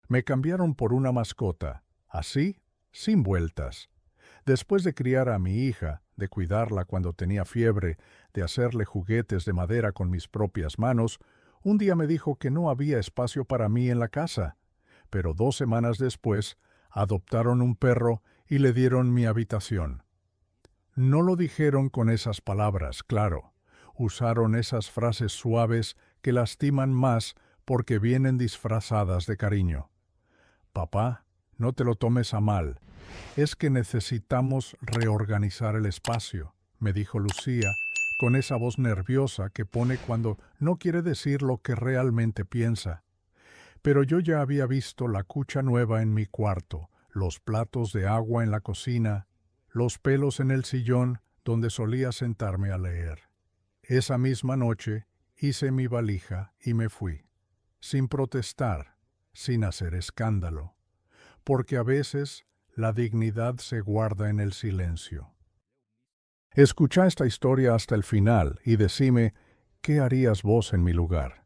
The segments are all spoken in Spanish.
Me cambiaron por una mascota, así, sin vueltas. Después de criar a mi hija, de cuidarla cuando tenía fiebre, de hacerle juguetes de madera con mis propias manos, un día me dijo que no había espacio para mí en la casa. Pero 2 semanas después, adoptaron un perro y le dieron mi habitación. No lo dijeron con esas palabras, claro. Usaron esas frases suaves que lastiman más porque vienen disfrazadas de cariño. Papá, no te lo tomes a mal. Es que necesitamos reorganizar el espacio, me dijo Lucía, con esa voz nerviosa que pone cuando no quiere decir lo que realmente piensa. Pero yo ya había visto la cucha nueva en mi cuarto, los platos de agua en la cocina, los pelos en el sillón donde solía sentarme a leer. Esa misma noche hice mi valija y me fui, sin protestar, sin hacer escándalo, porque a veces la dignidad se guarda en el silencio. Escucha esta historia hasta el final y decime qué harías vos en mi lugar.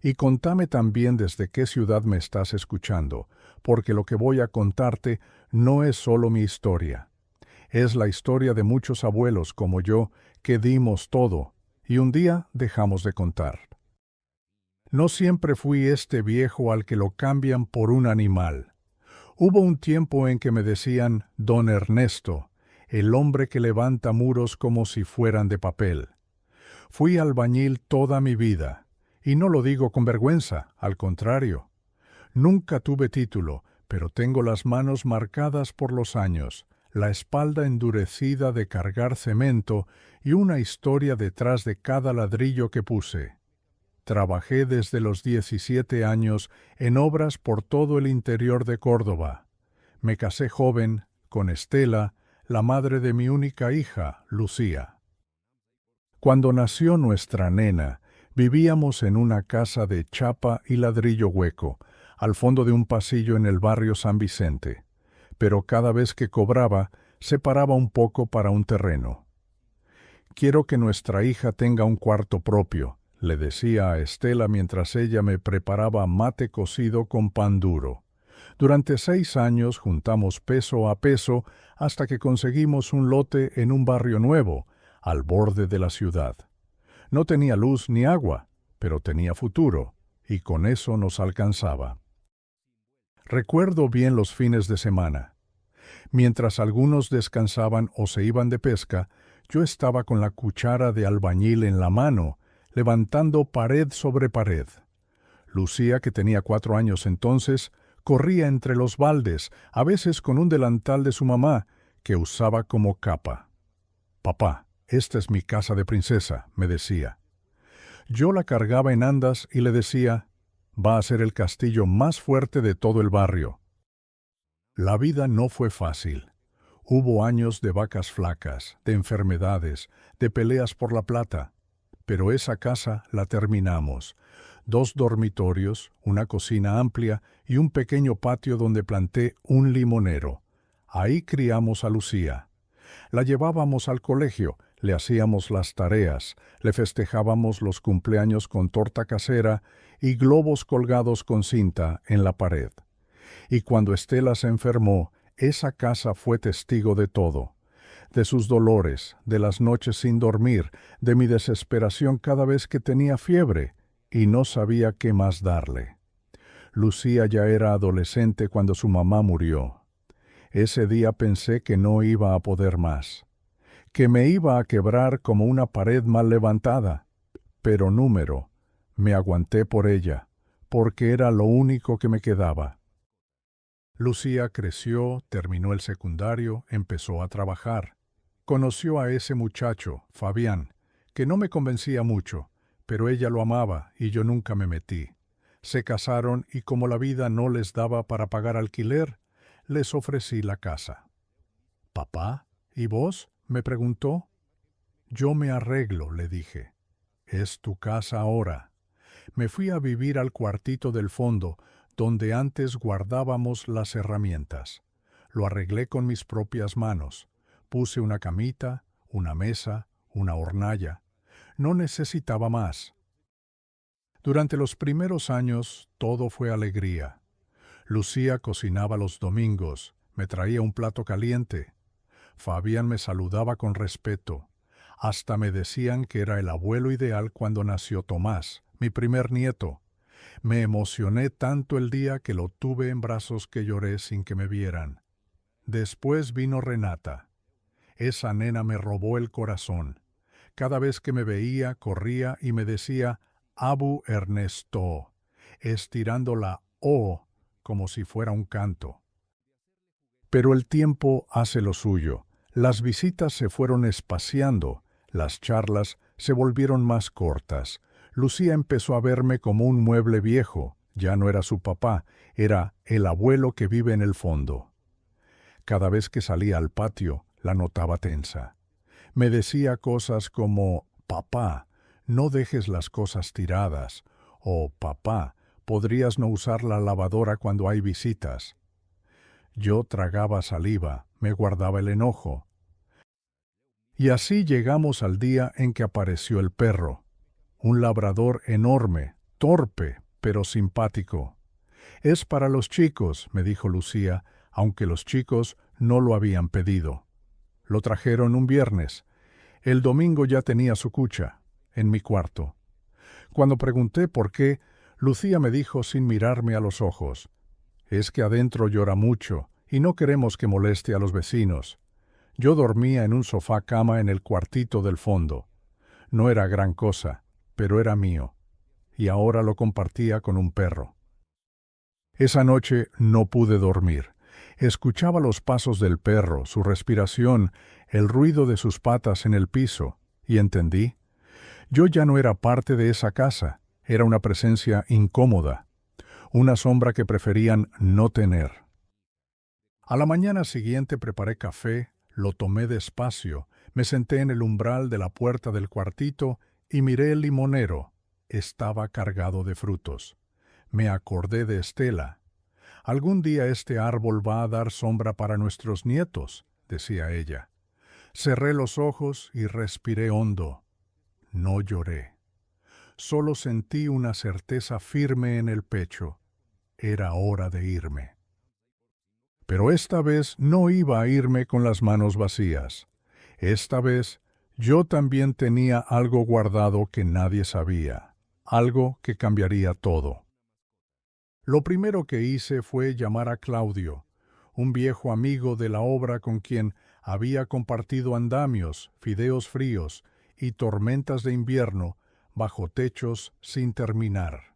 Y contame también desde qué ciudad me estás escuchando, porque lo que voy a contarte no es solo mi historia. Es la historia de muchos abuelos como yo que dimos todo y un día dejamos de contar. No siempre fui este viejo al que lo cambian por un animal. Hubo un tiempo en que me decían Don Ernesto, el hombre que levanta muros como si fueran de papel. Fui albañil toda mi vida, y no lo digo con vergüenza, al contrario. Nunca tuve título, pero tengo las manos marcadas por los años, la espalda endurecida de cargar cemento y una historia detrás de cada ladrillo que puse. Trabajé desde los 17 años en obras por todo el interior de Córdoba. Me casé joven, con Estela, la madre de mi única hija, Lucía. Cuando nació nuestra nena, vivíamos en una casa de chapa y ladrillo hueco, al fondo de un pasillo en el barrio San Vicente, pero cada vez que cobraba, separaba un poco para un terreno. Quiero que nuestra hija tenga un cuarto propio, le decía a Estela mientras ella me preparaba mate cocido con pan duro. Durante 6 años juntamos peso a peso hasta que conseguimos un lote en un barrio nuevo, al borde de la ciudad. No tenía luz ni agua, pero tenía futuro, y con eso nos alcanzaba. Recuerdo bien los fines de semana. Mientras algunos descansaban o se iban de pesca, yo estaba con la cuchara de albañil en la mano, levantando pared sobre pared. Lucía, que tenía 4 años entonces, corría entre los baldes, a veces con un delantal de su mamá, que usaba como capa. «Papá, esta es mi casa de princesa», me decía. Yo la cargaba en andas y le decía, «Va a ser el castillo más fuerte de todo el barrio». La vida no fue fácil. Hubo años de vacas flacas, de enfermedades, de peleas por la plata. Pero esa casa la terminamos. 2 dormitorios, una cocina amplia y un pequeño patio donde planté un limonero. Ahí criamos a Lucía. La llevábamos al colegio, le hacíamos las tareas, le festejábamos los cumpleaños con torta casera y globos colgados con cinta en la pared. Y cuando Estela se enfermó, esa casa fue testigo de todo. De sus dolores, de las noches sin dormir, de mi desesperación cada vez que tenía fiebre, y no sabía qué más darle. Lucía ya era adolescente cuando su mamá murió. Ese día pensé que no iba a poder más, que me iba a quebrar como una pared mal levantada. Pero me aguanté por ella, porque era lo único que me quedaba. Lucía creció, terminó el secundario, empezó a trabajar. Conoció a ese muchacho, Fabián, que no me convencía mucho, pero ella lo amaba y yo nunca me metí. Se casaron y como la vida no les daba para pagar alquiler, les ofrecí la casa. «Papá, ¿y vos?», me preguntó. «Yo me arreglo», le dije. «Es tu casa ahora». Me fui a vivir al cuartito del fondo, donde antes guardábamos las herramientas. Lo arreglé con mis propias manos. Puse una camita, una mesa, una hornalla. No necesitaba más. Durante los primeros años todo fue alegría. Lucía cocinaba los domingos, me traía un plato caliente. Fabián me saludaba con respeto. Hasta me decían que era el abuelo ideal cuando nació Tomás, mi primer nieto. Me emocioné tanto el día que lo tuve en brazos que lloré sin que me vieran. Después vino Renata. Esa nena me robó el corazón. Cada vez que me veía, corría y me decía Abu Ernesto, estirando la O como si fuera un canto. Pero el tiempo hace lo suyo. Las visitas se fueron espaciando, las charlas se volvieron más cortas. Lucía empezó a verme como un mueble viejo. Ya no era su papá, era el abuelo que vive en el fondo. Cada vez que salía al patio, la notaba tensa. Me decía cosas como, «Papá, no dejes las cosas tiradas», o «Papá, podrías no usar la lavadora cuando hay visitas». Yo tragaba saliva, me guardaba el enojo. Y así llegamos al día en que apareció el perro. Un labrador enorme, torpe, pero simpático. «Es para los chicos», me dijo Lucía, aunque los chicos no lo habían pedido. Lo trajeron un viernes. El domingo ya tenía su cucha, en mi cuarto. Cuando pregunté por qué, Lucía me dijo sin mirarme a los ojos, «Es que adentro llora mucho y no queremos que moleste a los vecinos». Yo dormía en un sofá cama en el cuartito del fondo. No era gran cosa, pero era mío, y ahora lo compartía con un perro. Esa noche no pude dormir. Escuchaba los pasos del perro, su respiración, el ruido de sus patas en el piso, y entendí. Yo ya no era parte de esa casa, era una presencia incómoda, una sombra que preferían no tener. A la mañana siguiente preparé café, lo tomé despacio, me senté en el umbral de la puerta del cuartito y miré el limonero. Estaba cargado de frutos. Me acordé de Estela. «Algún día este árbol va a dar sombra para nuestros nietos», decía ella. Cerré los ojos y respiré hondo. No lloré. Solo sentí una certeza firme en el pecho. Era hora de irme. Pero esta vez no iba a irme con las manos vacías. Esta vez yo también tenía algo guardado que nadie sabía, algo que cambiaría todo. Lo primero que hice fue llamar a Claudio, un viejo amigo de la obra con quien había compartido andamios, fideos fríos y tormentas de invierno bajo techos sin terminar.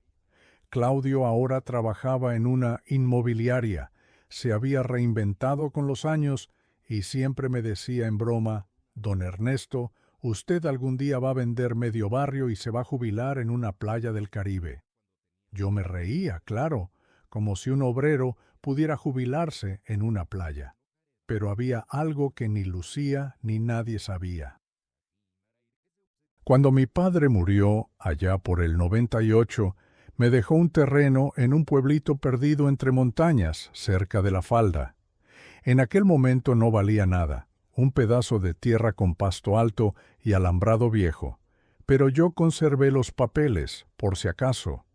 Claudio ahora trabajaba en una inmobiliaria, se había reinventado con los años y siempre me decía en broma, «Don Ernesto, usted algún día va a vender medio barrio y se va a jubilar en una playa del Caribe». Yo me reía, claro, como si un obrero pudiera jubilarse en una playa. Pero había algo que ni Lucía ni nadie sabía. Cuando mi padre murió, allá por el 98, me dejó un terreno en un pueblito perdido entre montañas, cerca de la falda. En aquel momento no valía nada, un pedazo de tierra con pasto alto y alambrado viejo, pero yo conservé los papeles, por si acaso.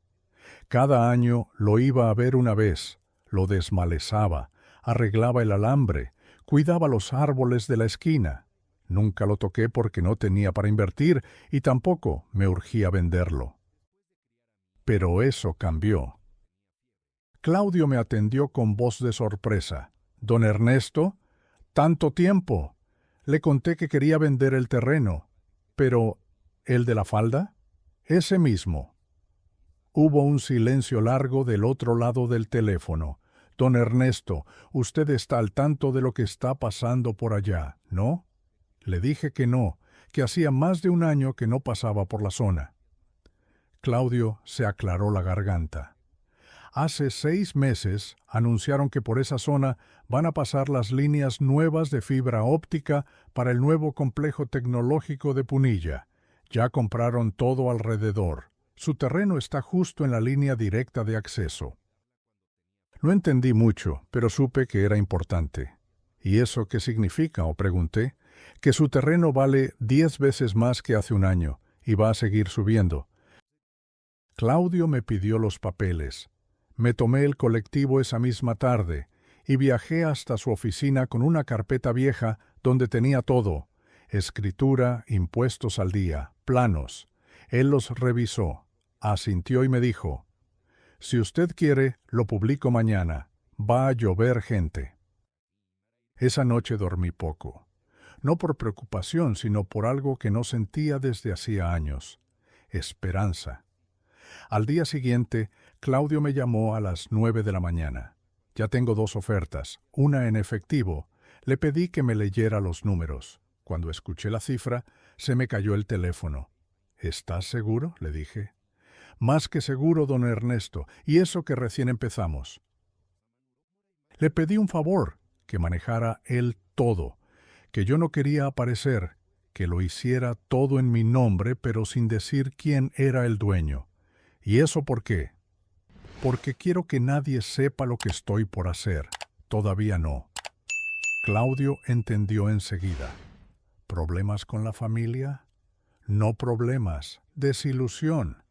Cada año lo iba a ver una vez, lo desmalezaba, arreglaba el alambre, cuidaba los árboles de la esquina. Nunca lo toqué porque no tenía para invertir y tampoco me urgía venderlo. Pero eso cambió. Claudio me atendió con voz de sorpresa. «Don Ernesto, tanto tiempo». Le conté que quería vender el terreno. «¿Pero el de la falda?» «Ese mismo». Hubo un silencio largo del otro lado del teléfono. «Don Ernesto, usted está al tanto de lo que está pasando por allá, ¿no?» Le dije que no, que hacía más de un año que no pasaba por la zona. Claudio se aclaró la garganta. «Hace 6 meses anunciaron que por esa zona van a pasar las líneas nuevas de fibra óptica para el nuevo complejo tecnológico de Punilla. Ya compraron todo alrededor. Su terreno está justo en la línea directa de acceso». No entendí mucho, pero supe que era importante. «¿Y eso qué significa?», o pregunté. «Que su terreno vale 10 veces más que hace un año, y va a seguir subiendo». Claudio me pidió los papeles. Me tomé el colectivo esa misma tarde y viajé hasta su oficina con una carpeta vieja donde tenía todo: escritura, impuestos al día, planos. Él los revisó, asintió y me dijo: «Si usted quiere, lo publico mañana. Va a llover gente». Esa noche dormí poco, no por preocupación, sino por algo que no sentía desde hacía años: esperanza. Al día siguiente, Claudio me llamó a las 9 de la mañana. «Ya tengo 2 ofertas, una en efectivo». Le pedí que me leyera los números. Cuando escuché la cifra, se me cayó el teléfono. «¿Estás seguro?», le dije. «Más que seguro, don Ernesto, y eso que recién empezamos». Le pedí un favor: que manejara él todo, que yo no quería aparecer, que lo hiciera todo en mi nombre, pero sin decir quién era el dueño. ¿Y eso por qué? Porque quiero que nadie sepa lo que estoy por hacer. Todavía no. Claudio entendió enseguida. ¿Problemas con la familia? No problemas, desilusión.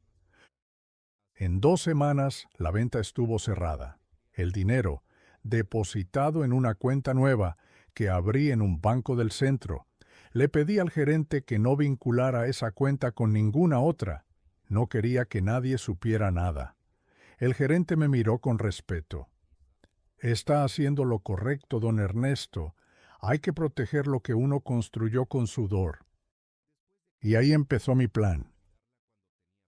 En 2 semanas la venta estuvo cerrada. El dinero, depositado en una cuenta nueva que abrí en un banco del centro. Le pedí al gerente que no vinculara esa cuenta con ninguna otra. No quería que nadie supiera nada. El gerente me miró con respeto. «Está haciendo lo correcto, don Ernesto. Hay que proteger lo que uno construyó con sudor». Y ahí empezó mi plan.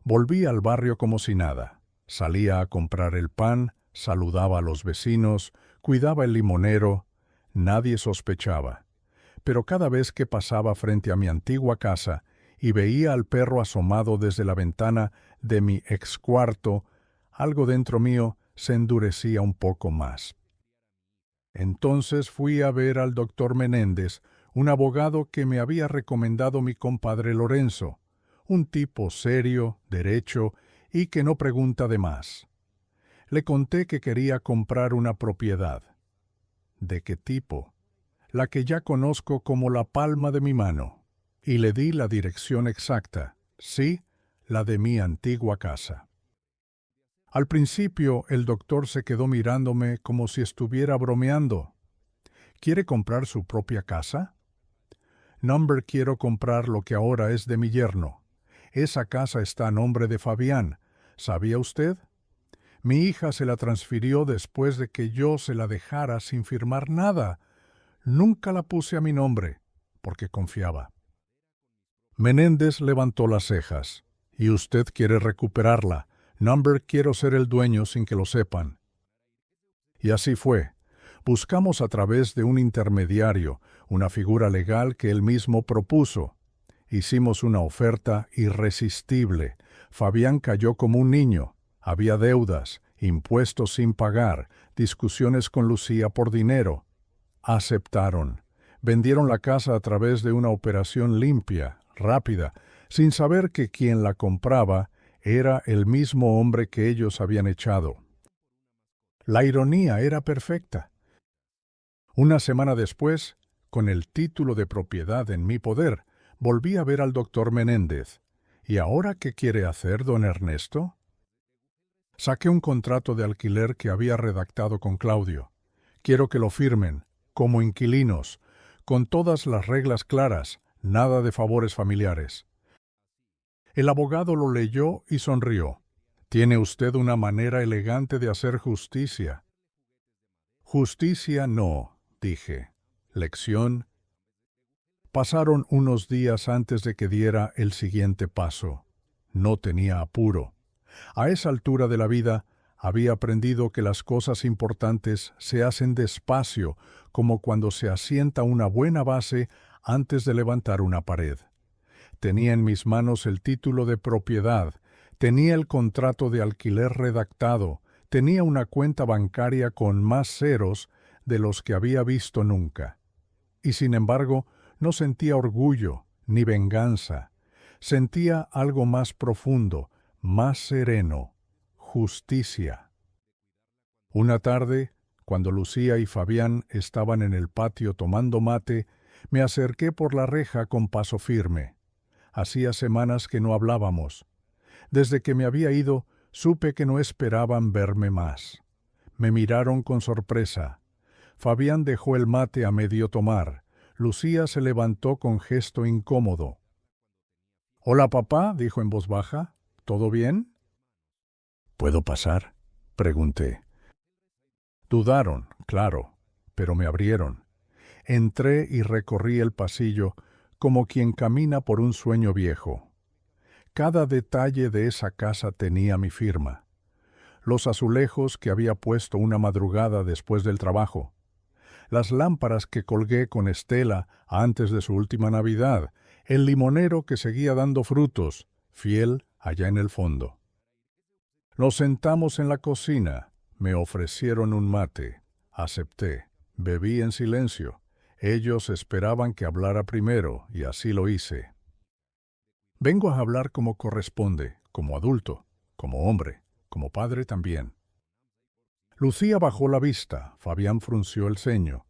Volví al barrio como si nada. Salía a comprar el pan, saludaba a los vecinos, cuidaba el limonero. Nadie sospechaba. Pero cada vez que pasaba frente a mi antigua casa y veía al perro asomado desde la ventana de mi excuarto, algo dentro mío se endurecía un poco más. Entonces fui a ver al doctor Menéndez, un abogado que me había recomendado mi compadre Lorenzo, un tipo serio, derecho y que no pregunta de más. Le conté que quería comprar una propiedad. ¿De qué tipo? La que ya conozco como la palma de mi mano. Y le di la dirección exacta, sí, la de mi antigua casa. Al principio el doctor se quedó mirándome como si estuviera bromeando. ¿Quiere comprar su propia casa? Number, quiero comprar lo que ahora es de mi yerno. Esa casa está a nombre de Fabián. ¿Sabía usted? Mi hija se la transfirió después de que yo se la dejara sin firmar nada. Nunca la puse a mi nombre, porque confiaba. Menéndez levantó las cejas. ¿Y usted quiere recuperarla? Number, quiero ser el dueño sin que lo sepan. Y así fue. Buscamos a través de un intermediario, una figura legal que él mismo propuso. Hicimos una oferta irresistible. Fabián cayó como un niño. Había deudas, impuestos sin pagar, discusiones con Lucía por dinero. Aceptaron. Vendieron la casa a través de una operación limpia, rápida, sin saber que quien la compraba era el mismo hombre que ellos habían echado. La ironía era perfecta. Una semana después, con el título de propiedad en mi poder, volví a ver al doctor Menéndez. ¿Y ahora qué quiere hacer, don Ernesto? Saqué un contrato de alquiler que había redactado con Claudio. Quiero que lo firmen, como inquilinos, con todas las reglas claras, nada de favores familiares. El abogado lo leyó y sonrió. «Tiene usted una manera elegante de hacer justicia». «Justicia no», dije. «Lección». Pasaron unos días antes de que diera el siguiente paso. No tenía apuro. A esa altura de la vida había aprendido que las cosas importantes se hacen despacio, como cuando se asienta una buena base antes de levantar una pared. Tenía en mis manos el título de propiedad, tenía el contrato de alquiler redactado, tenía una cuenta bancaria con más ceros de los que había visto nunca. Y sin embargo, no sentía orgullo ni venganza. Sentía algo más profundo, más sereno: justicia. Una tarde, cuando Lucía y Fabián estaban en el patio tomando mate, me acerqué por la reja con paso firme. Hacía semanas que no hablábamos. Desde que me había ido, supe que no esperaban verme más. Me miraron con sorpresa. Fabián dejó el mate a medio tomar. Lucía se levantó con gesto incómodo. «Hola, papá», dijo en voz baja. «¿Todo bien?» «¿Puedo pasar?», pregunté. Dudaron, claro, pero me abrieron. Entré y recorrí el pasillo como quien camina por un sueño viejo. Cada detalle de esa casa tenía mi firma. Los azulejos que había puesto una madrugada después del trabajo. Las lámparas que colgué con Estela antes de su última Navidad. El limonero que seguía dando frutos, fiel allá en el fondo. Nos sentamos en la cocina. Me ofrecieron un mate. Acepté. Bebí en silencio. Ellos esperaban que hablara primero, y así lo hice. Vengo a hablar como corresponde, como adulto, como hombre, como padre también. Lucía bajó la vista, Fabián frunció el ceño.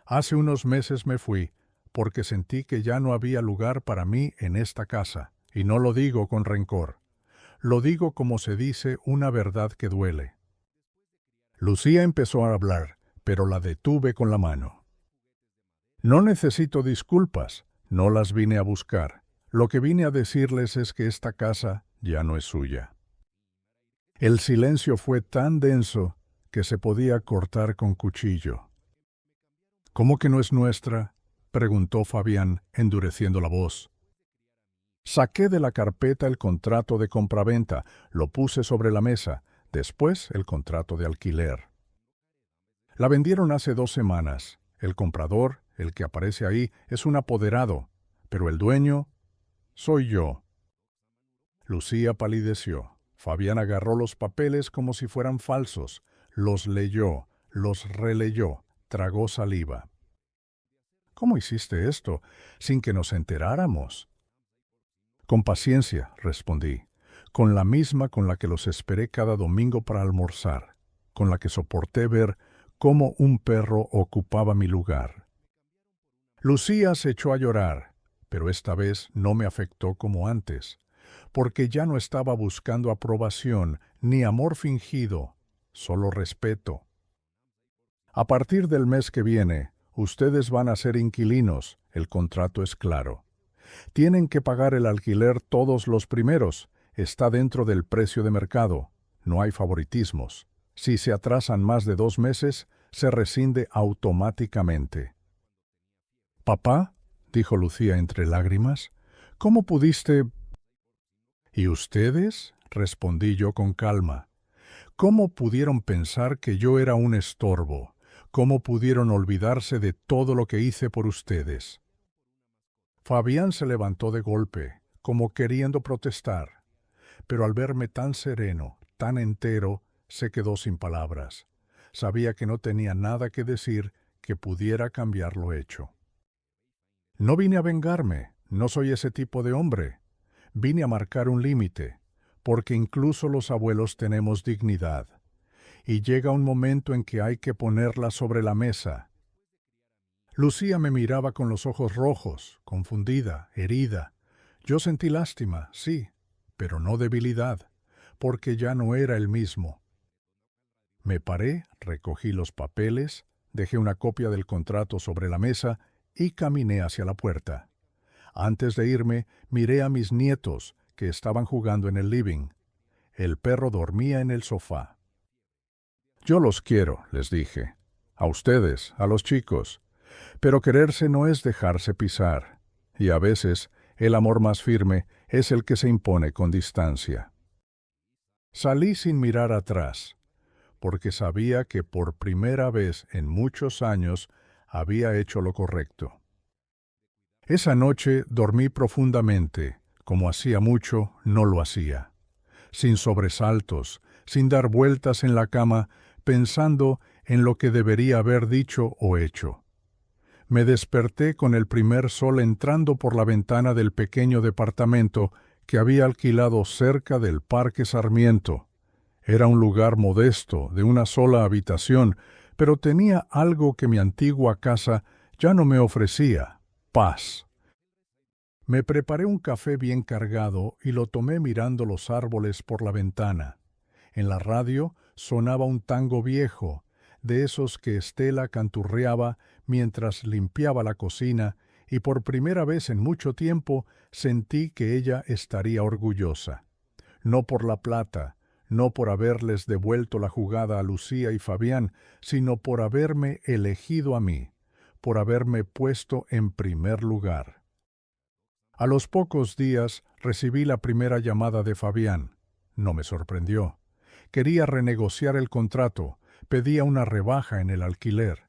Hace unos meses me fui, porque sentí que ya no había lugar para mí en esta casa, y no lo digo con rencor. Lo digo como se dice una verdad que duele. Lucía empezó a hablar, pero la detuve con la mano. No necesito disculpas, no las vine a buscar. Lo que vine a decirles es que esta casa ya no es suya. El silencio fue tan denso que se podía cortar con cuchillo. «¿Cómo que no es nuestra?», preguntó Fabián, endureciendo la voz. Saqué de la carpeta el contrato de compraventa, lo puse sobre la mesa, después el contrato de alquiler. La vendieron hace 2 semanas. El comprador, el que aparece ahí, es un apoderado, pero el dueño soy yo. Lucía palideció. Fabián agarró los papeles como si fueran falsos, los leyó, los releyó, tragó saliva. «¿Cómo hiciste esto, sin que nos enteráramos?» «Con paciencia», respondí, «con la misma con la que los esperé cada domingo para almorzar, con la que soporté ver cómo un perro ocupaba mi lugar». Lucía se echó a llorar, pero esta vez no me afectó como antes, porque ya no estaba buscando aprobación ni amor fingido, solo respeto. «A partir del mes que viene, ustedes van a ser inquilinos, el contrato es claro. Tienen que pagar el alquiler todos los primeros, está dentro del precio de mercado, no hay favoritismos. Si se atrasan más de 2 meses, se rescinde automáticamente». «Papá», dijo Lucía entre lágrimas, «¿cómo pudiste...?» «¿Y ustedes?», respondí yo con calma. «¿Cómo pudieron pensar que yo era un estorbo? ¿Cómo pudieron olvidarse de todo lo que hice por ustedes?» Fabián se levantó de golpe, como queriendo protestar, pero al verme tan sereno, tan entero, se quedó sin palabras. Sabía que no tenía nada que decir que pudiera cambiar lo hecho. «No vine a vengarme, no soy ese tipo de hombre. Vine a marcar un límite, porque incluso los abuelos tenemos dignidad. Y llega un momento en que hay que ponerla sobre la mesa». Lucía me miraba con los ojos rojos, confundida, herida. Yo sentí lástima, sí, pero no debilidad, porque ya no era el mismo. Me paré, recogí los papeles, dejé una copia del contrato sobre la mesa y caminé hacia la puerta. Antes de irme, miré a mis nietos, que estaban jugando en el living. El perro dormía en el sofá. «Yo los quiero», les dije. «A ustedes, a los chicos. Pero quererse no es dejarse pisar. Y a veces, el amor más firme es el que se impone con distancia». Salí sin mirar atrás, porque sabía que por primera vez en muchos años había hecho lo correcto. Esa noche dormí profundamente, como hacía mucho no lo hacía, sin sobresaltos, sin dar vueltas en la cama, pensando en lo que debería haber dicho o hecho. Me desperté con el primer sol entrando por la ventana del pequeño departamento que había alquilado cerca del Parque Sarmiento. Era un lugar modesto, de una sola habitación, pero tenía algo que mi antigua casa ya no me ofrecía: paz. Me preparé un café bien cargado y lo tomé mirando los árboles por la ventana. En la radio sonaba un tango viejo, de esos que Estela canturreaba mientras limpiaba la cocina, y por primera vez en mucho tiempo sentí que ella estaría orgullosa. No por la plata, no por haberles devuelto la jugada a Lucía y Fabián, sino por haberme elegido a mí, por haberme puesto en primer lugar. A los pocos días recibí la primera llamada de Fabián. No me sorprendió. Quería renegociar el contrato, pedía una rebaja en el alquiler.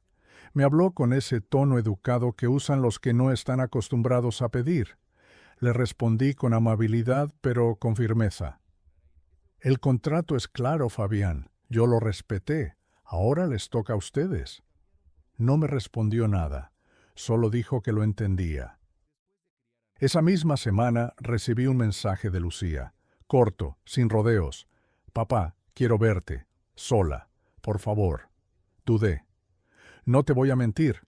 Me habló con ese tono educado que usan los que no están acostumbrados a pedir. Le respondí con amabilidad, pero con firmeza. El contrato es claro, Fabián. Yo lo respeté. Ahora les toca a ustedes. No me respondió nada. Solo dijo que lo entendía. Esa misma semana recibí un mensaje de Lucía. Corto, sin rodeos. Papá, quiero verte. Sola. Por favor. Dudé. No te voy a mentir.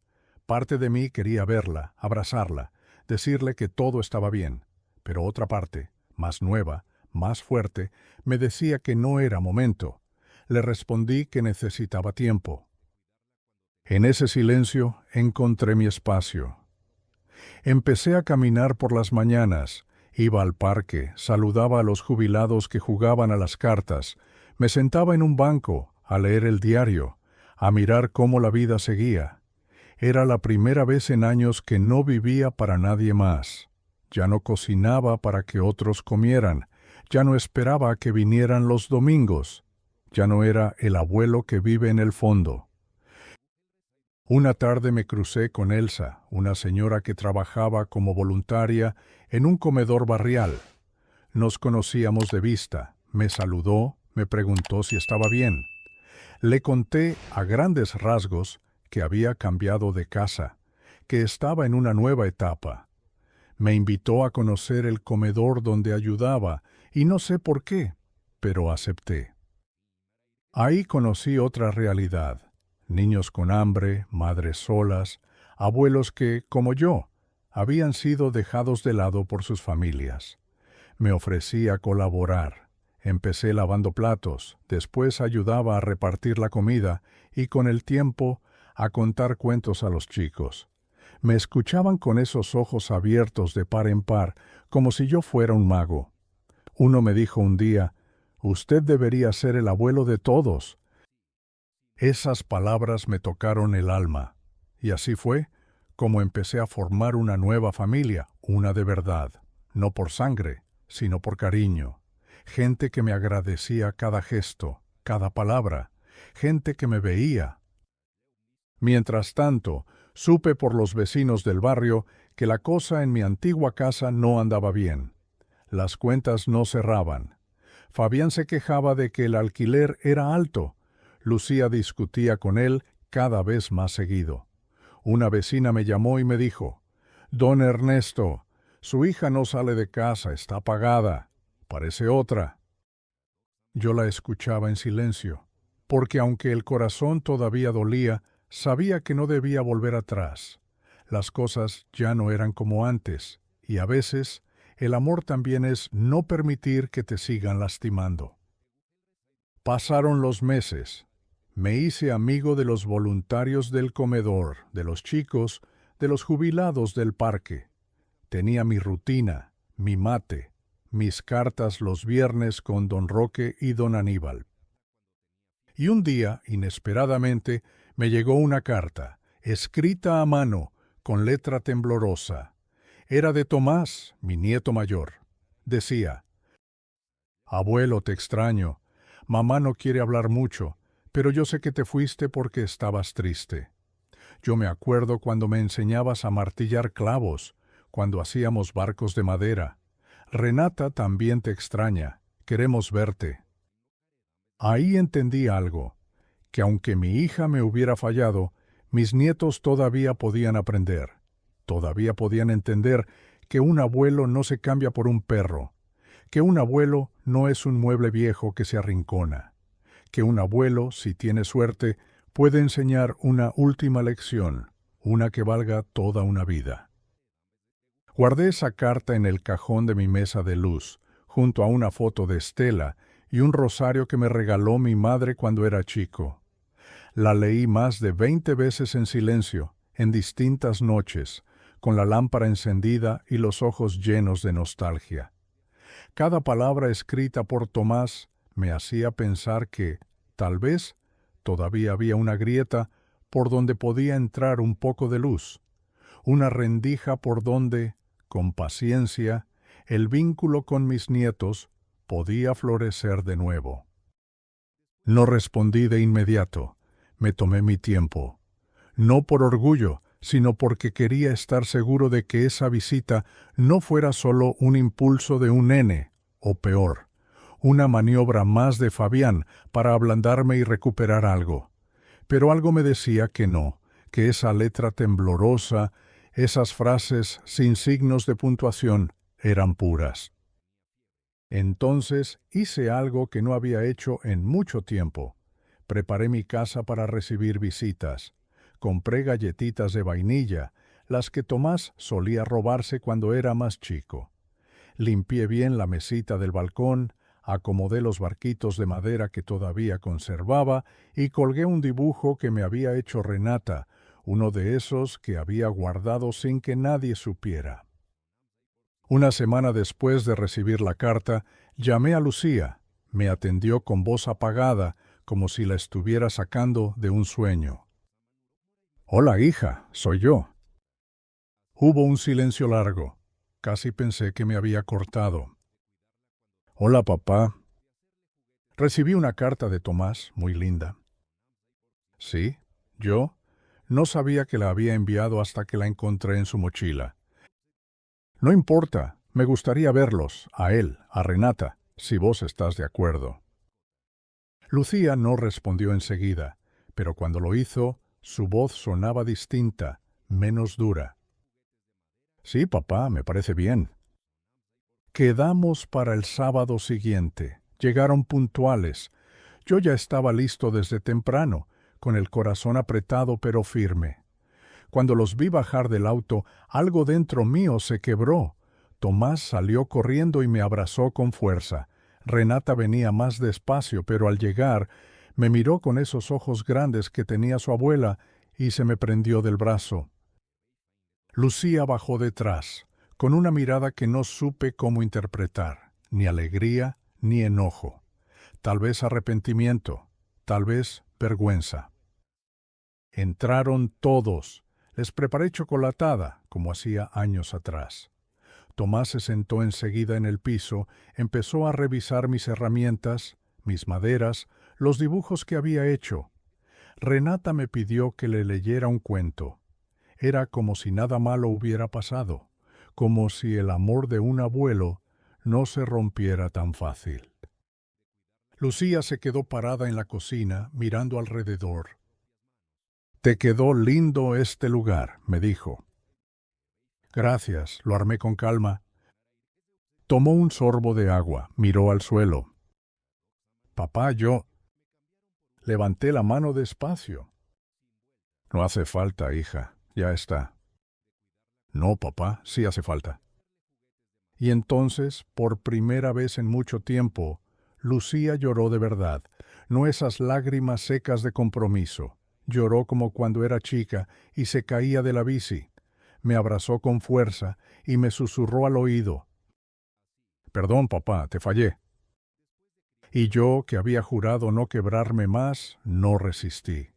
Parte de mí quería verla, abrazarla, decirle que todo estaba bien. Pero otra parte, más nueva, más fuerte, me decía que no era momento. Le respondí que necesitaba tiempo. En ese silencio encontré mi espacio. Empecé a caminar por las mañanas, iba al parque, saludaba a los jubilados que jugaban a las cartas, me sentaba en un banco a leer el diario, a mirar cómo la vida seguía. Era la primera vez en años que no vivía para nadie más. Ya no cocinaba para que otros comieran, ya no esperaba a que vinieran los domingos, ya no era el abuelo que vive en el fondo. Una tarde me crucé con Elsa, una señora que trabajaba como voluntaria en un comedor barrial. Nos conocíamos de vista, me saludó, me preguntó si estaba bien. Le conté a grandes rasgos que había cambiado de casa, que estaba en una nueva etapa. Me invitó a conocer el comedor donde ayudaba, y no sé por qué, pero acepté. Ahí conocí otra realidad. Niños con hambre, madres solas, abuelos que, como yo, habían sido dejados de lado por sus familias. Me ofrecí a colaborar. Empecé lavando platos, después ayudaba a repartir la comida y con el tiempo a contar cuentos a los chicos. Me escuchaban con esos ojos abiertos de par en par, como si yo fuera un mago. Uno me dijo un día, «Usted debería ser el abuelo de todos». Esas palabras me tocaron el alma, y así fue como empecé a formar una nueva familia, una de verdad, no por sangre, sino por cariño. Gente que me agradecía cada gesto, cada palabra, gente que me veía. Mientras tanto, supe por los vecinos del barrio que la cosa en mi antigua casa no andaba bien. Las cuentas no cerraban. Fabián se quejaba de que el alquiler era alto. Lucía discutía con él cada vez más seguido. Una vecina me llamó y me dijo, «Don Ernesto, su hija no sale de casa, está apagada. Parece otra». Yo la escuchaba en silencio, porque aunque el corazón todavía dolía, sabía que no debía volver atrás. Las cosas ya no eran como antes, y a veces el amor también es no permitir que te sigan lastimando. Pasaron los meses. Me hice amigo de los voluntarios del comedor, de los chicos, de los jubilados del parque. Tenía mi rutina, mi mate, mis cartas los viernes con don Roque y don Aníbal. Y un día, inesperadamente, me llegó una carta, escrita a mano, con letra temblorosa. Era de Tomás, mi nieto mayor. Decía, «Abuelo, te extraño. Mamá no quiere hablar mucho, pero yo sé que te fuiste porque estabas triste. Yo me acuerdo cuando me enseñabas a martillar clavos, cuando hacíamos barcos de madera. Renata también te extraña. Queremos verte». Ahí entendí algo, que aunque mi hija me hubiera fallado, mis nietos todavía podían aprender. Todavía podían entender que un abuelo no se cambia por un perro, que un abuelo no es un mueble viejo que se arrincona, que un abuelo, si tiene suerte, puede enseñar una última lección, una que valga toda una vida. Guardé esa carta en el cajón de mi mesa de luz, junto a una foto de Estela y un rosario que me regaló mi madre cuando era chico. La leí más de 20 veces en silencio, en distintas noches, con la lámpara encendida y los ojos llenos de nostalgia. Cada palabra escrita por Tomás me hacía pensar que, tal vez, todavía había una grieta por donde podía entrar un poco de luz, una rendija por donde, con paciencia, el vínculo con mis nietos podía florecer de nuevo. No respondí de inmediato. Me tomé mi tiempo. No por orgullo, sino porque quería estar seguro de que esa visita no fuera solo un impulso de un nene, o peor, una maniobra más de Fabián para ablandarme y recuperar algo. Pero algo me decía que no, que esa letra temblorosa, esas frases sin signos de puntuación, eran puras. Entonces hice algo que no había hecho en mucho tiempo. Preparé mi casa para recibir visitas. Compré galletitas de vainilla, las que Tomás solía robarse cuando era más chico. Limpié bien la mesita del balcón, acomodé los barquitos de madera que todavía conservaba y colgué un dibujo que me había hecho Renata, uno de esos que había guardado sin que nadie supiera. Una semana después de recibir la carta, llamé a Lucía. Me atendió con voz apagada, como si la estuviera sacando de un sueño. «Hola, hija, soy yo». Hubo un silencio largo. Casi pensé que me había cortado. «Hola, papá». Recibí una carta de Tomás, muy linda. «¿Sí? ¿Yo?» No sabía que la había enviado hasta que la encontré en su mochila. «No importa, me gustaría verlos, a él, a Renata, si vos estás de acuerdo». Lucía no respondió enseguida, pero cuando lo hizo, su voz sonaba distinta, menos dura. «Sí, papá, me parece bien». Quedamos para el sábado siguiente. Llegaron puntuales. Yo ya estaba listo desde temprano, con el corazón apretado pero firme. Cuando los vi bajar del auto, algo dentro mío se quebró. Tomás salió corriendo y me abrazó con fuerza. Renata venía más despacio, pero al llegar, me miró con esos ojos grandes que tenía su abuela y se me prendió del brazo. Lucía bajó detrás, con una mirada que no supe cómo interpretar, ni alegría ni enojo. Tal vez arrepentimiento, tal vez vergüenza. Entraron todos. Les preparé chocolatada, como hacía años atrás. Tomás se sentó enseguida en el piso, empezó a revisar mis herramientas, mis maderas, los dibujos que había hecho. Renata me pidió que le leyera un cuento. Era como si nada malo hubiera pasado, como si el amor de un abuelo no se rompiera tan fácil. Lucía se quedó parada en la cocina, mirando alrededor. «Te quedó lindo este lugar», me dijo. «Gracias», lo armé con calma. Tomó un sorbo de agua, miró al suelo. «Papá, yo...» Levanté la mano despacio. «No hace falta, hija, ya está». «No, papá, sí hace falta». Y entonces, por primera vez en mucho tiempo, Lucía lloró de verdad, no esas lágrimas secas de compromiso. Lloró como cuando era chica y se caía de la bici. Me abrazó con fuerza y me susurró al oído. «Perdón, papá, te fallé». Y yo, que había jurado no quebrarme más, no resistí.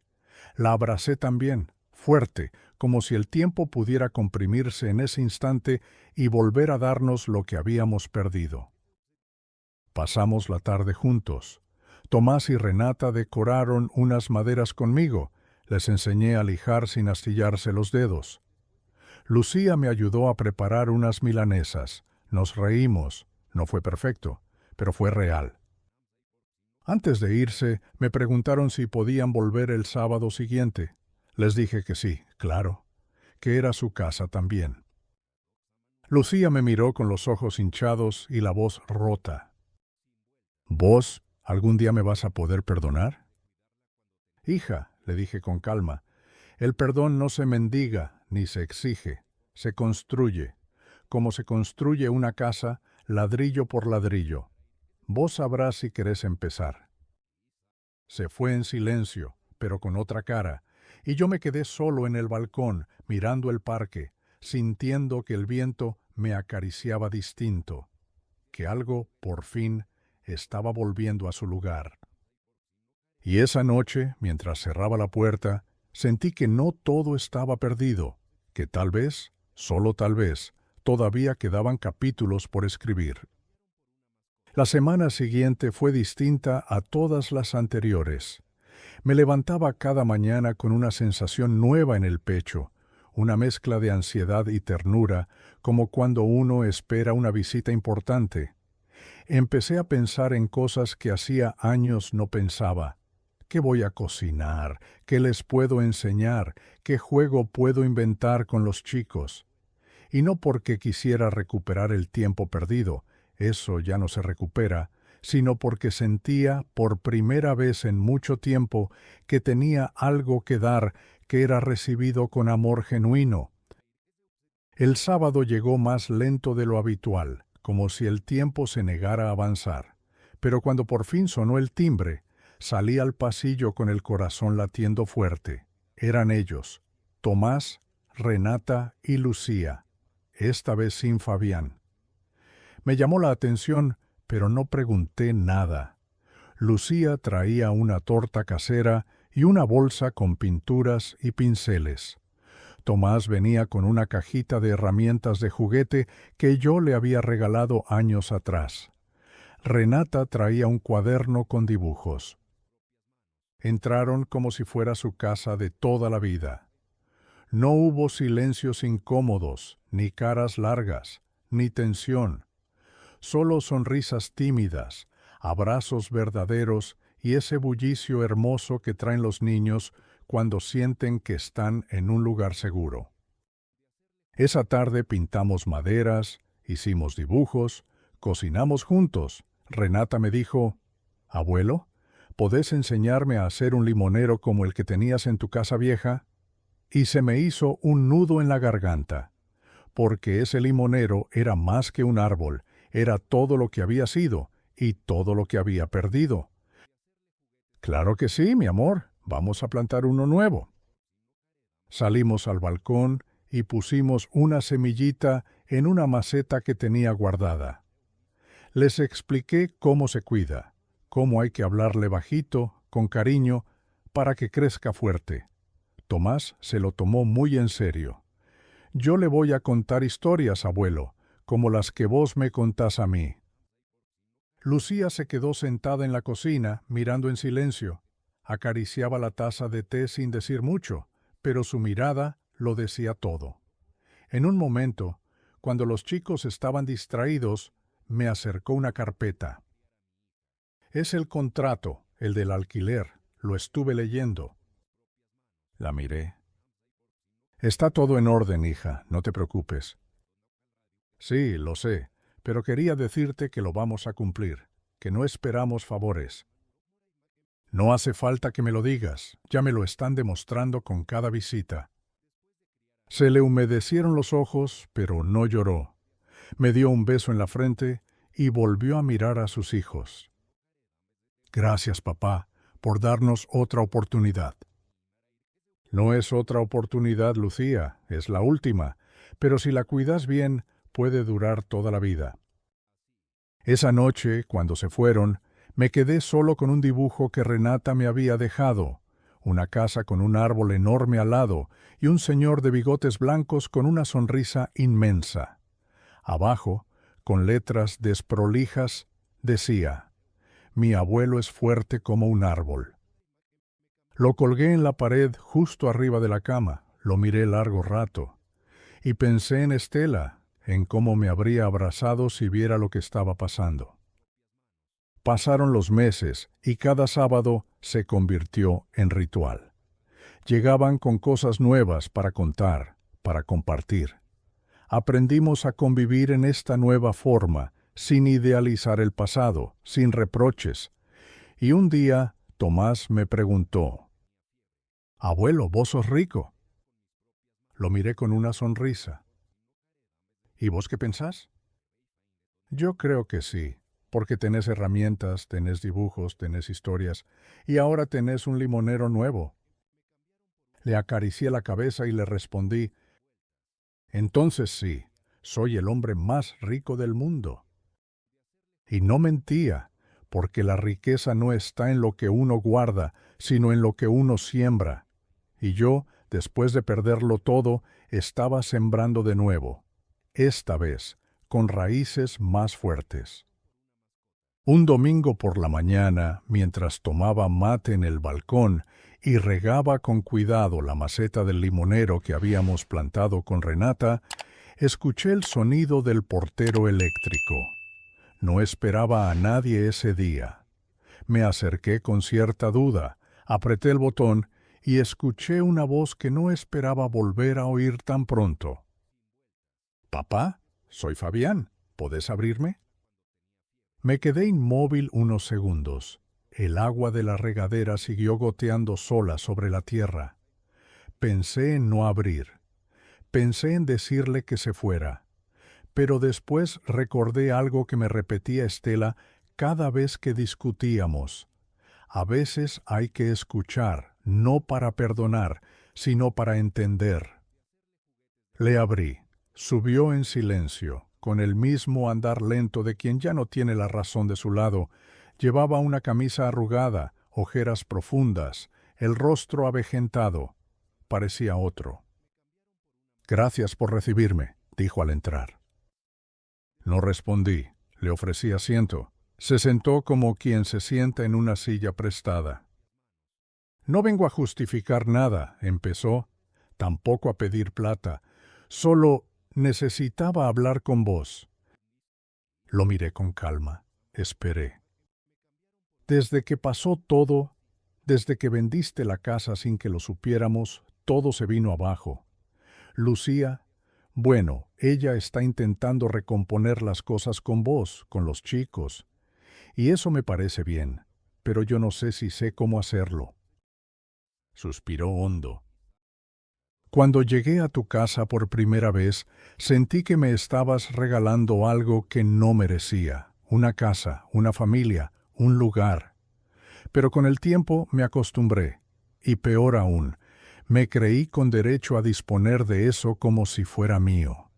La abracé también, fuerte, como si el tiempo pudiera comprimirse en ese instante y volver a darnos lo que habíamos perdido. Pasamos la tarde juntos. Tomás y Renata decoraron unas maderas conmigo. Les enseñé a lijar sin astillarse los dedos. Lucía me ayudó a preparar unas milanesas. Nos reímos. No fue perfecto, pero fue real. Antes de irse, me preguntaron si podían volver el sábado siguiente. Les dije que sí, claro, que era su casa también. Lucía me miró con los ojos hinchados y la voz rota. «¿Vos algún día me vas a poder perdonar?» «Hija», le dije con calma, «el perdón no se mendiga ni se exige, se construye. cómo se construye una casa, ladrillo por ladrillo. Vos sabrás si querés empezar. Se fue en silencio, pero con otra cara, y yo me quedé solo en el balcón, mirando el parque, sintiendo que el viento me acariciaba distinto, que algo, por fin, estaba volviendo a su lugar. Y esa noche, mientras cerraba la puerta, sentí que no todo estaba perdido, que tal vez, solo tal vez, todavía quedaban capítulos por escribir. La semana siguiente fue distinta a todas las anteriores. Me levantaba cada mañana con una sensación nueva en el pecho, una mezcla de ansiedad y ternura, como cuando uno espera una visita importante. Empecé a pensar en cosas que hacía años no pensaba. ¿Qué voy a cocinar? ¿Qué les puedo enseñar? ¿Qué juego puedo inventar con los chicos? Y no porque quisiera recuperar el tiempo perdido, eso ya no se recupera, sino porque sentía por primera vez en mucho tiempo que tenía algo que dar que era recibido con amor genuino. El sábado llegó más lento de lo habitual, como si el tiempo se negara a avanzar. Pero cuando por fin sonó el timbre, salí al pasillo con el corazón latiendo fuerte. Eran ellos, Tomás, Renata y Lucía, esta vez sin Fabián. Me llamó la atención, pero no pregunté nada. Lucía traía una torta casera y una bolsa con pinturas y pinceles. Tomás venía con una cajita de herramientas de juguete que yo le había regalado años atrás. Renata traía un cuaderno con dibujos. Entraron como si fuera su casa de toda la vida. No hubo silencios incómodos, ni caras largas, ni tensión. Solo sonrisas tímidas, abrazos verdaderos y ese bullicio hermoso que traen los niños cuando sienten que están en un lugar seguro. Esa tarde pintamos maderas, hicimos dibujos, cocinamos juntos. Renata me dijo, «Abuelo, ¿podés enseñarme a hacer un limonero como el que tenías en tu casa vieja?» Y se me hizo un nudo en la garganta, porque ese limonero era más que un árbol, era todo lo que había sido y todo lo que había perdido. «Claro que sí, mi amor, vamos a plantar uno nuevo». Salimos al balcón y pusimos una semillita en una maceta que tenía guardada. Les expliqué cómo se cuida, cómo hay que hablarle bajito, con cariño, para que crezca fuerte. Tomás se lo tomó muy en serio. «Yo le voy a contar historias, abuelo, como las que vos me contás a mí». Lucía se quedó sentada en la cocina, mirando en silencio. Acariciaba la taza de té sin decir mucho, pero su mirada lo decía todo. En un momento, cuando los chicos estaban distraídos, me acercó una carpeta. «Es el contrato, el del alquiler, lo estuve leyendo». La miré. «Está todo en orden, hija, no te preocupes». «Sí, lo sé, pero quería decirte que lo vamos a cumplir, que no esperamos favores». «No hace falta que me lo digas, ya me lo están demostrando con cada visita». Se le humedecieron los ojos, pero no lloró. Me dio un beso en la frente y volvió a mirar a sus hijos. «Gracias, papá, por darnos otra oportunidad». «No es otra oportunidad, Lucía, es la última, pero si la cuidas bien, puede durar toda la vida». Esa noche, cuando se fueron, me quedé solo con un dibujo que Renata me había dejado, una casa con un árbol enorme al lado y un señor de bigotes blancos con una sonrisa inmensa. Abajo, con letras desprolijas, decía, «Mi abuelo es fuerte como un árbol». Lo colgué en la pared justo arriba de la cama, lo miré largo rato, y pensé en Estela, en cómo me habría abrazado si viera lo que estaba pasando. Pasaron los meses y cada sábado se convirtió en ritual. Llegaban con cosas nuevas para contar, para compartir. Aprendimos a convivir en esta nueva forma, sin idealizar el pasado, sin reproches. Y un día Tomás me preguntó, «Abuelo, ¿vos sos rico?». Lo miré con una sonrisa. ¿Y vos qué pensás? Yo creo que sí, porque tenés herramientas, tenés dibujos, tenés historias, y ahora tenés un limonero nuevo. Le acaricié la cabeza y le respondí, entonces sí, soy el hombre más rico del mundo. Y no mentía, porque la riqueza no está en lo que uno guarda, sino en lo que uno siembra. Y yo, después de perderlo todo, estaba sembrando de nuevo, esta vez, con raíces más fuertes. Un domingo por la mañana, mientras tomaba mate en el balcón y regaba con cuidado la maceta del limonero que habíamos plantado con Renata, escuché el sonido del portero eléctrico. No esperaba a nadie ese día. Me acerqué con cierta duda, apreté el botón y escuché una voz que no esperaba volver a oír tan pronto. «Papá, soy Fabián. ¿Podés abrirme?» Me quedé inmóvil unos segundos. El agua de la regadera siguió goteando sola sobre la tierra. Pensé en no abrir. Pensé en decirle que se fuera. Pero después recordé algo que me repetía Estela cada vez que discutíamos. A veces hay que escuchar, no para perdonar, sino para entender. Le abrí. Subió en silencio, con el mismo andar lento de quien ya no tiene la razón de su lado. Llevaba una camisa arrugada, ojeras profundas, el rostro avejentado. Parecía otro. «Gracias por recibirme», dijo al entrar. No respondí. Le ofrecí asiento. Se sentó como quien se sienta en una silla prestada. «No vengo a justificar nada», empezó, «tampoco a pedir plata. Solo necesitaba hablar con vos». Lo miré con calma. Esperé. Desde que pasó todo, desde que vendiste la casa sin que lo supiéramos, todo se vino abajo. Lucía, bueno, ella está intentando recomponer las cosas con vos, con los chicos. Y eso me parece bien, pero yo no sé si sé cómo hacerlo. Suspiró hondo. Cuando llegué a tu casa por primera vez, sentí que me estabas regalando algo que no merecía, una casa, una familia, un lugar. Pero con el tiempo me acostumbré, y peor aún, me creí con derecho a disponer de eso como si fuera mío.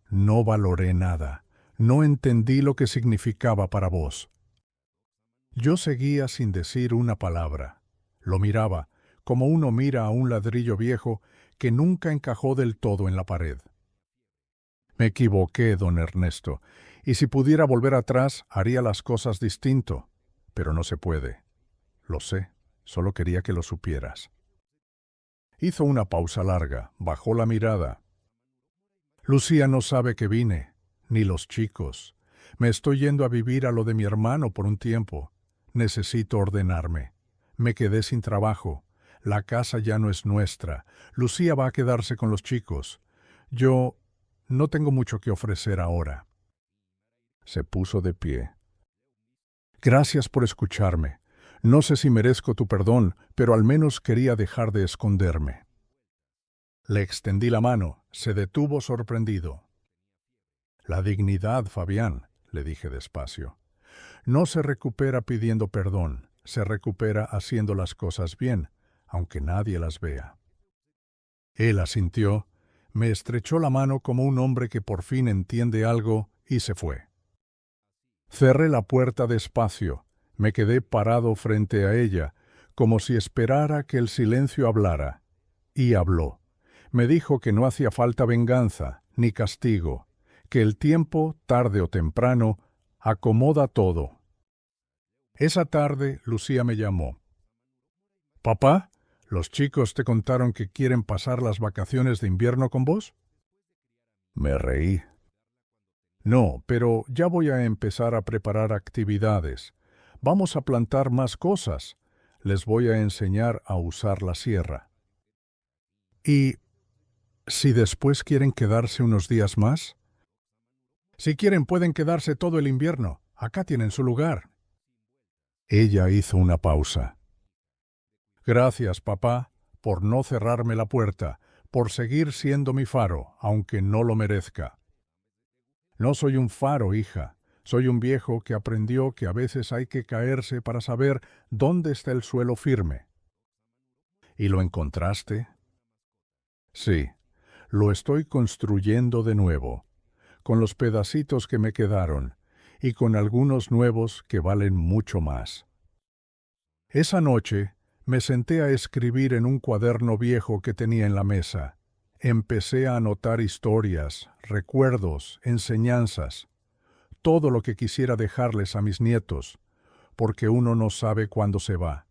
No valoré nada, no entendí lo que significaba para vos. Yo seguía sin decir una palabra. Lo miraba, como uno mira a un ladrillo viejo que nunca encajó del todo en la pared. Me equivoqué, don Ernesto, y si pudiera volver atrás, haría las cosas distinto, pero no se puede. Lo sé, solo quería que lo supieras. Hizo una pausa larga, bajó la mirada. Lucía no sabe que vine, ni los chicos. Me estoy yendo a vivir a lo de mi hermano por un tiempo. Necesito ordenarme. Me quedé sin trabajo. La casa ya no es nuestra. Lucía va a quedarse con los chicos. Yo no tengo mucho que ofrecer ahora. Se puso de pie. Gracias por escucharme. No sé si merezco tu perdón, pero al menos quería dejar de esconderme. Le extendí la mano. Se detuvo sorprendido. La dignidad, Fabián, le dije despacio. No se recupera pidiendo perdón, se recupera haciendo las cosas bien, aunque nadie las vea. Él asintió, me estrechó la mano como un hombre que por fin entiende algo y se fue. Cerré la puerta despacio, me quedé parado frente a ella, como si esperara que el silencio hablara. Y habló. Me dijo que no hacía falta venganza, ni castigo, que el tiempo, tarde o temprano, acomoda todo. Esa tarde Lucía me llamó. «Papá, ¿los chicos te contaron que quieren pasar las vacaciones de invierno con vos?» Me reí. «No, pero ya voy a empezar a preparar actividades. Vamos a plantar más cosas. Les voy a enseñar a usar la sierra». «¿Y si después quieren quedarse unos días más?» «Si quieren pueden quedarse todo el invierno. Acá tienen su lugar». Ella hizo una pausa. «Gracias, papá, por no cerrarme la puerta, por seguir siendo mi faro, aunque no lo merezca». No soy un faro, hija. Soy un viejo que aprendió que a veces hay que caerse para saber dónde está el suelo firme. ¿Y lo encontraste? Sí, lo estoy construyendo de nuevo, con los pedacitos que me quedaron, y con algunos nuevos que valen mucho más. Esa noche me senté a escribir en un cuaderno viejo que tenía en la mesa. Empecé a anotar historias, recuerdos, enseñanzas, todo lo que quisiera dejarles a mis nietos, porque uno no sabe cuándo se va,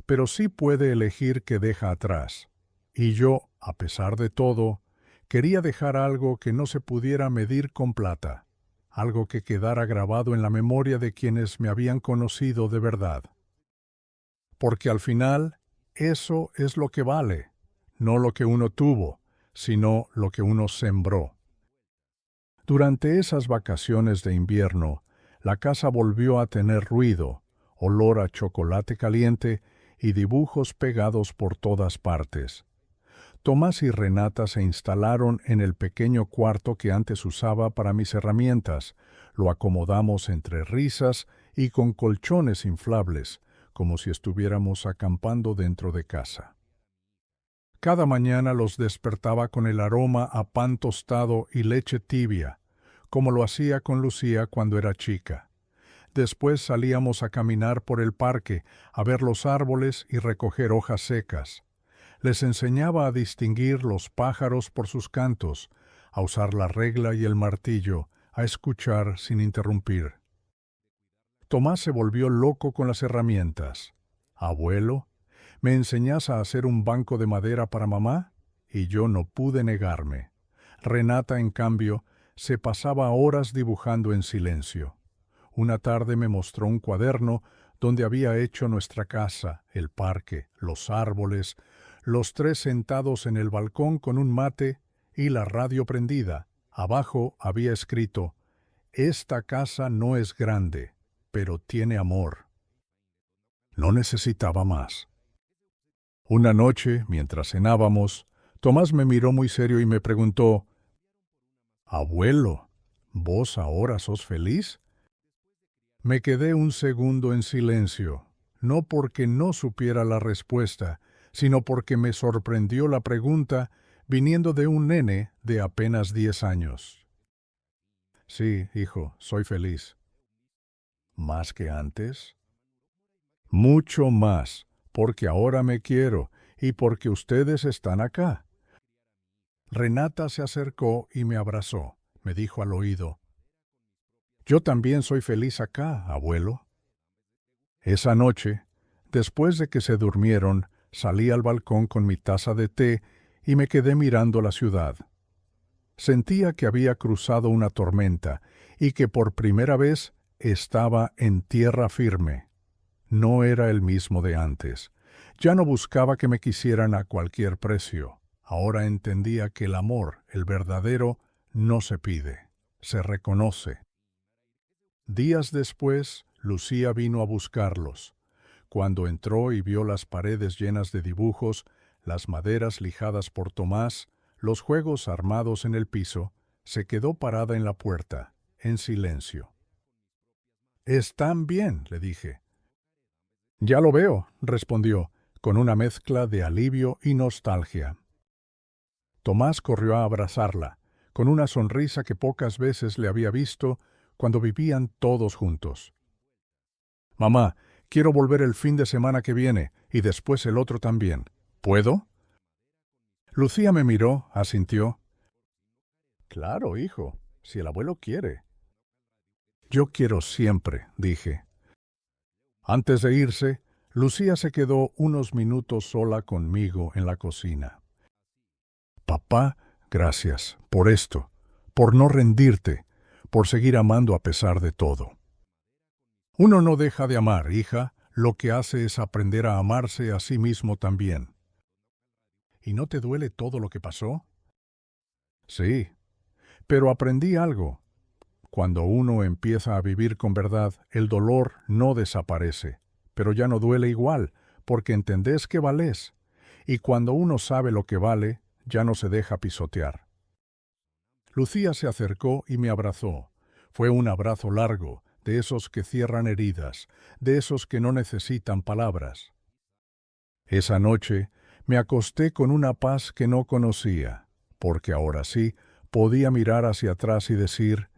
pero sí puede elegir qué deja atrás. Y yo, a pesar de todo, quería dejar algo que no se pudiera medir con plata, algo que quedara grabado en la memoria de quienes me habían conocido de verdad. Porque al final, eso es lo que vale, no lo que uno tuvo, sino lo que uno sembró. Durante esas vacaciones de invierno, la casa volvió a tener ruido, olor a chocolate caliente y dibujos pegados por todas partes. Tomás y Renata se instalaron en el pequeño cuarto que antes usaba para mis herramientas. Lo acomodamos entre risas y con colchones inflables, como si estuviéramos acampando dentro de casa. Cada mañana los despertaba con el aroma a pan tostado y leche tibia, como lo hacía con Lucía cuando era chica. Después salíamos a caminar por el parque, a ver los árboles y recoger hojas secas. Les enseñaba a distinguir los pájaros por sus cantos, a usar la regla y el martillo, a escuchar sin interrumpir. Tomás se volvió loco con las herramientas. «Abuelo, ¿me enseñás a hacer un banco de madera para mamá?» Y yo no pude negarme. Renata, en cambio, se pasaba horas dibujando en silencio. Una tarde me mostró un cuaderno donde había hecho nuestra casa, el parque, los árboles, los tres sentados en el balcón con un mate y la radio prendida. Abajo había escrito: «Esta casa no es grande, pero tiene amor». No necesitaba más. Una noche, mientras cenábamos, Tomás me miró muy serio y me preguntó: «Abuelo, ¿vos ahora sos feliz?» Me quedé un segundo en silencio, no porque no supiera la respuesta, sino porque me sorprendió la pregunta viniendo de un nene de apenas 10 años. «Sí, hijo, soy feliz». ¿Más que antes? Mucho más, porque ahora me quiero y porque ustedes están acá. Renata se acercó y me abrazó. Me dijo al oído: «Yo también soy feliz acá, abuelo». Esa noche, después de que se durmieron, salí al balcón con mi taza de té y me quedé mirando la ciudad. Sentía que había cruzado una tormenta y que por primera vez estaba en tierra firme. No era el mismo de antes. Ya no buscaba que me quisieran a cualquier precio. Ahora entendía que el amor, el verdadero, no se pide, se reconoce. Días después, Lucía vino a buscarlos. Cuando entró y vio las paredes llenas de dibujos, las maderas lijadas por Tomás, los juegos armados en el piso, se quedó parada en la puerta, en silencio. «Están bien», le dije. «Ya lo veo», respondió, con una mezcla de alivio y nostalgia. Tomás corrió a abrazarla, con una sonrisa que pocas veces le había visto cuando vivían todos juntos. «Mamá, quiero volver el fin de semana que viene y después el otro también. ¿Puedo?» Lucía me miró, asintió. «Claro, hijo, si el abuelo quiere». «Yo quiero siempre», dije. Antes de irse, Lucía se quedó unos minutos sola conmigo en la cocina. «Papá, gracias por esto, por no rendirte, por seguir amando a pesar de todo». «Uno no deja de amar, hija, lo que hace es aprender a amarse a sí mismo también». «¿Y no te duele todo lo que pasó?» «Sí, pero aprendí algo. Cuando uno empieza a vivir con verdad, el dolor no desaparece, pero ya no duele igual, porque entendés que valés, y cuando uno sabe lo que vale, ya no se deja pisotear». Lucía se acercó y me abrazó. Fue un abrazo largo, de esos que cierran heridas, de esos que no necesitan palabras. Esa noche me acosté con una paz que no conocía, porque ahora sí podía mirar hacia atrás y decir,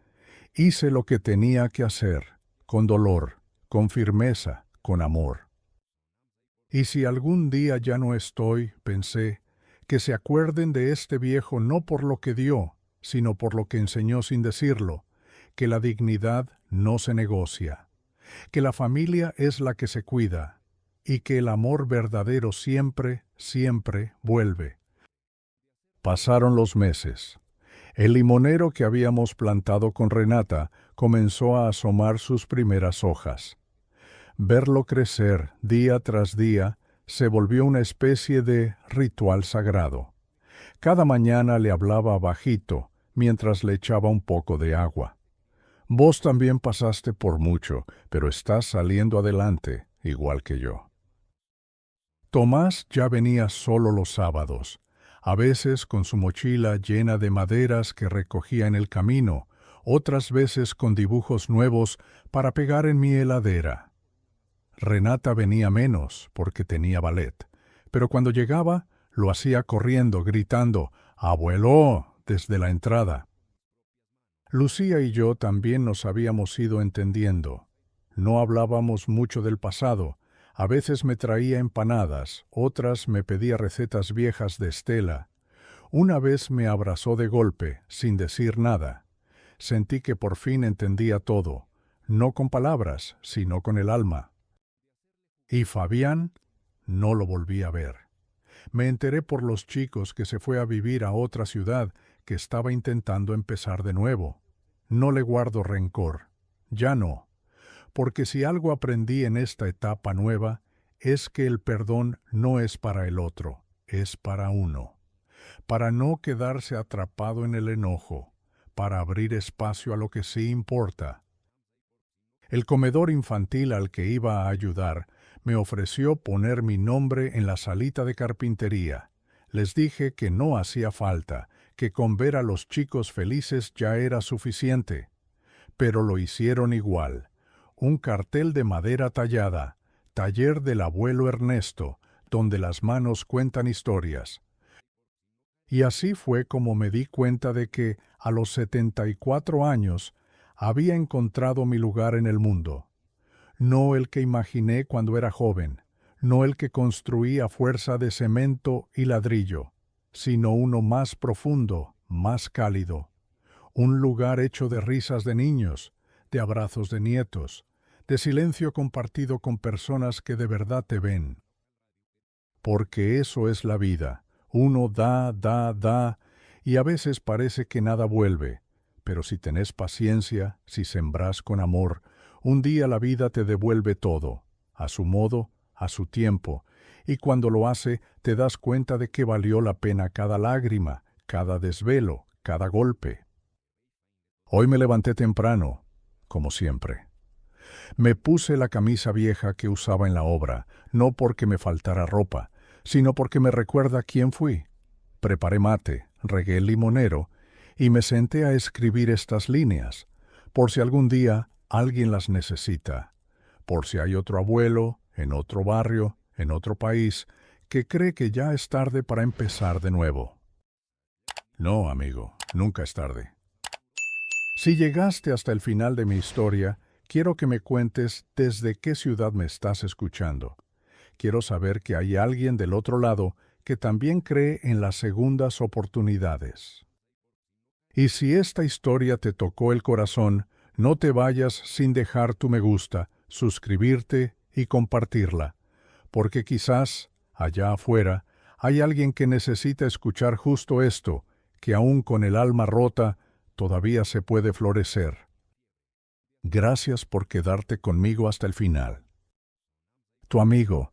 hice lo que tenía que hacer, con dolor, con firmeza, con amor. Y si algún día ya no estoy, pensé, que se acuerden de este viejo no por lo que dio, sino por lo que enseñó sin decirlo, que la dignidad no se negocia, que la familia es la que se cuida, y que el amor verdadero siempre, siempre vuelve. Pasaron los meses. El limonero que habíamos plantado con Renata comenzó a asomar sus primeras hojas. Verlo crecer día tras día se volvió una especie de ritual sagrado. Cada mañana le hablaba bajito mientras le echaba un poco de agua. Vos también pasaste por mucho, pero estás saliendo adelante, igual que yo. Tomás ya venía solo los sábados, a veces con su mochila llena de maderas que recogía en el camino, otras veces con dibujos nuevos para pegar en mi heladera. Renata venía menos porque tenía ballet, pero cuando llegaba lo hacía corriendo, gritando «¡Abuelo!» desde la entrada. Lucía y yo también nos habíamos ido entendiendo. No hablábamos mucho del pasado. A veces me traía empanadas, otras me pedía recetas viejas de Estela. Una vez me abrazó de golpe, sin decir nada. Sentí que por fin entendía todo, no con palabras, sino con el alma. Y Fabián no lo volví a ver. Me enteré por los chicos que se fue a vivir a otra ciudad, que estaba intentando empezar de nuevo. No le guardo rencor, ya no, porque si algo aprendí en esta etapa nueva, es que el perdón no es para el otro, es para uno, para no quedarse atrapado en el enojo, para abrir espacio a lo que sí importa. El comedor infantil al que iba a ayudar me ofreció poner mi nombre en la salita de carpintería. Les dije que no hacía falta, que con ver a los chicos felices ya era suficiente. Pero lo hicieron igual. Un cartel de madera tallada, taller del abuelo Ernesto, donde las manos cuentan historias. Y así fue como me di cuenta de que, a los 74 años, había encontrado mi lugar en el mundo. No el que imaginé cuando era joven, no el que construí a fuerza de cemento y ladrillo, sino uno más profundo, más cálido. Un lugar hecho de risas de niños, de abrazos de nietos, de silencio compartido con personas que de verdad te ven. Porque eso es la vida. Uno da, y a veces parece que nada vuelve. Pero si tenés paciencia, si sembrás con amor, un día la vida te devuelve todo, a su modo, a su tiempo, y cuando lo hace te das cuenta de que valió la pena cada lágrima, cada desvelo, cada golpe. Hoy me levanté temprano, como siempre. Me puse la camisa vieja que usaba en la obra, no porque me faltara ropa, sino porque me recuerda quién fui. Preparé mate, regué el limonero y me senté a escribir estas líneas, por si algún día alguien las necesita, por si hay otro abuelo, en otro barrio, en otro país, que cree que ya es tarde para empezar de nuevo. No, amigo, nunca es tarde. Si llegaste hasta el final de mi historia, quiero que me cuentes desde qué ciudad me estás escuchando. Quiero saber que hay alguien del otro lado que también cree en las segundas oportunidades. Y si esta historia te tocó el corazón, no te vayas sin dejar tu me gusta, suscribirte y compartirla, porque quizás, allá afuera, hay alguien que necesita escuchar justo esto, que aún con el alma rota, todavía se puede florecer. Gracias por quedarte conmigo hasta el final. Tu amigo,